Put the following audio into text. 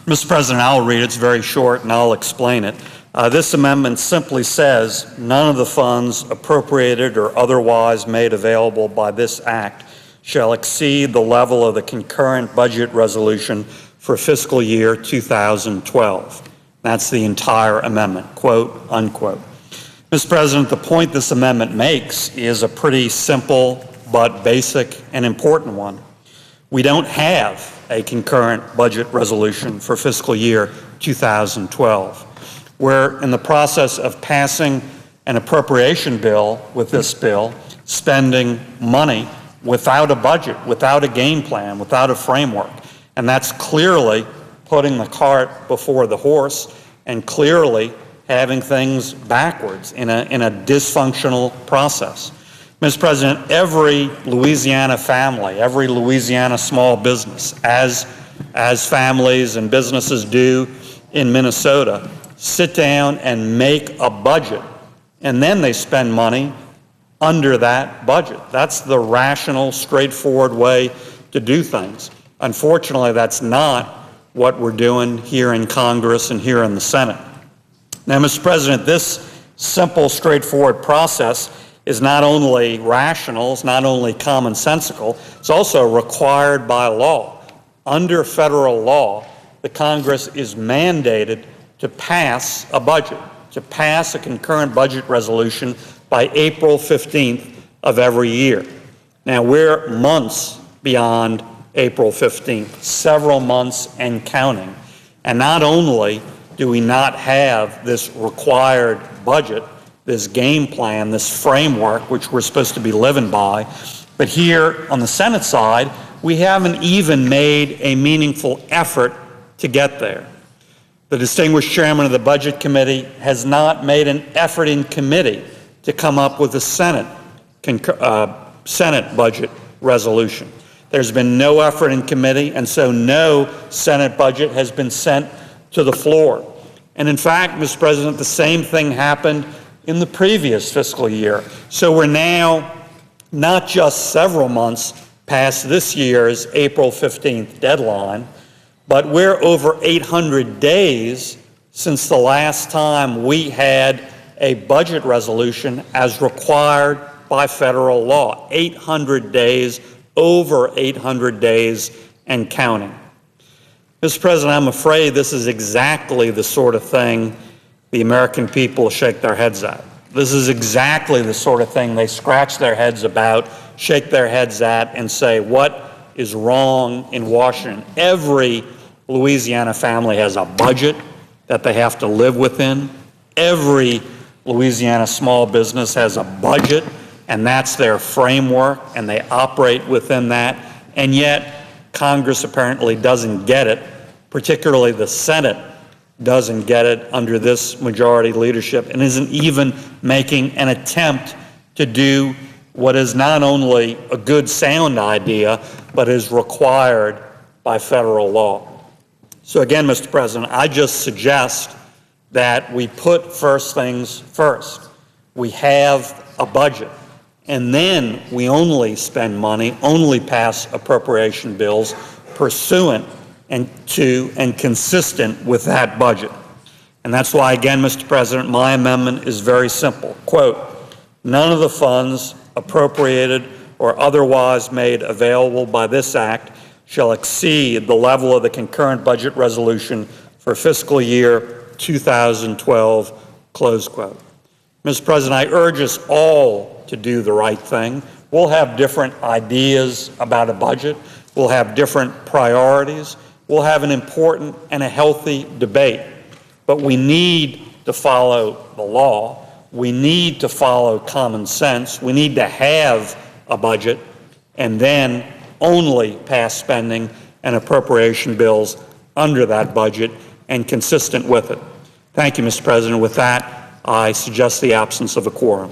Mr. President, I'll read it. It's very short, and I'll explain it. This amendment simply says none of the funds appropriated or otherwise made available by this act shall exceed the level of the concurrent budget resolution for fiscal year 2012. That's the entire amendment, quote, unquote. Mr. President, the point this amendment makes is a pretty simple but basic and important one. We don't have a concurrent budget resolution for fiscal year 2012. We're in the process of passing an appropriation bill with this bill, spending money without a budget, without a game plan, without a framework. And that's clearly putting the cart before the horse and clearly having things backwards in a dysfunctional process. Mr. President, every Louisiana family, every Louisiana small business, as families and businesses do in Minnesota, sit down and make a budget, and then they spend money under that budget. That's the rational, straightforward way to do things. Unfortunately, that's not what we're doing here in Congress and here in the Senate. Now, Mr. President, this simple, straightforward process is not only rational, it's not only commonsensical, it's also required by law. Under federal law, the Congress is mandated to pass a budget, to pass a concurrent budget resolution by April 15th of every year. Now, we're months beyond April 15th, several months and counting. And not only do we not have this required budget, this game plan, this framework, which we're supposed to be living by, but here on the Senate side, we haven't even made a meaningful effort to get there. The distinguished chairman of the Budget Committee has not made an effort in committee to come up with a Senate budget resolution. There's been no effort in committee, and so no Senate budget has been sent to the floor. And in fact, Mr. President, the same thing happened in the previous fiscal year. So we're now not just several months past this year's April 15th deadline, but we're over 800 days since the last time we had a budget resolution as required by federal law. 800 days, over 800 days and counting. Mr. President, I'm afraid this is exactly the sort of thing the American people shake their heads at. This is exactly the sort of thing they scratch their heads about, shake their heads at, and say, what is wrong in Washington? Every Louisiana family has a budget that they have to live within. Every Louisiana small business has a budget, and that's their framework, and they operate within that. And yet, Congress apparently doesn't get it, particularly the Senate doesn't get it under this majority leadership, and isn't even making an attempt to do what is not only a good, sound idea, but is required by federal law. So again, Mr. President, I just suggest that we put first things first. We have a budget, and then we only spend money, only pass appropriation bills pursuant and consistent with that budget. And that's why, again, Mr. President, my amendment is very simple. Quote, none of the funds appropriated or otherwise made available by this act shall exceed the level of the concurrent budget resolution for fiscal year 2012, close quote. Mr. President, I urge us all to do the right thing. We'll have different ideas about a budget. We'll have different priorities. We'll have an important and a healthy debate. But we need to follow the law. We need to follow common sense. We need to have a budget and then only pass spending and appropriation bills under that budget and consistent with it. Thank you, Mr. President. With that, I suggest the absence of a quorum.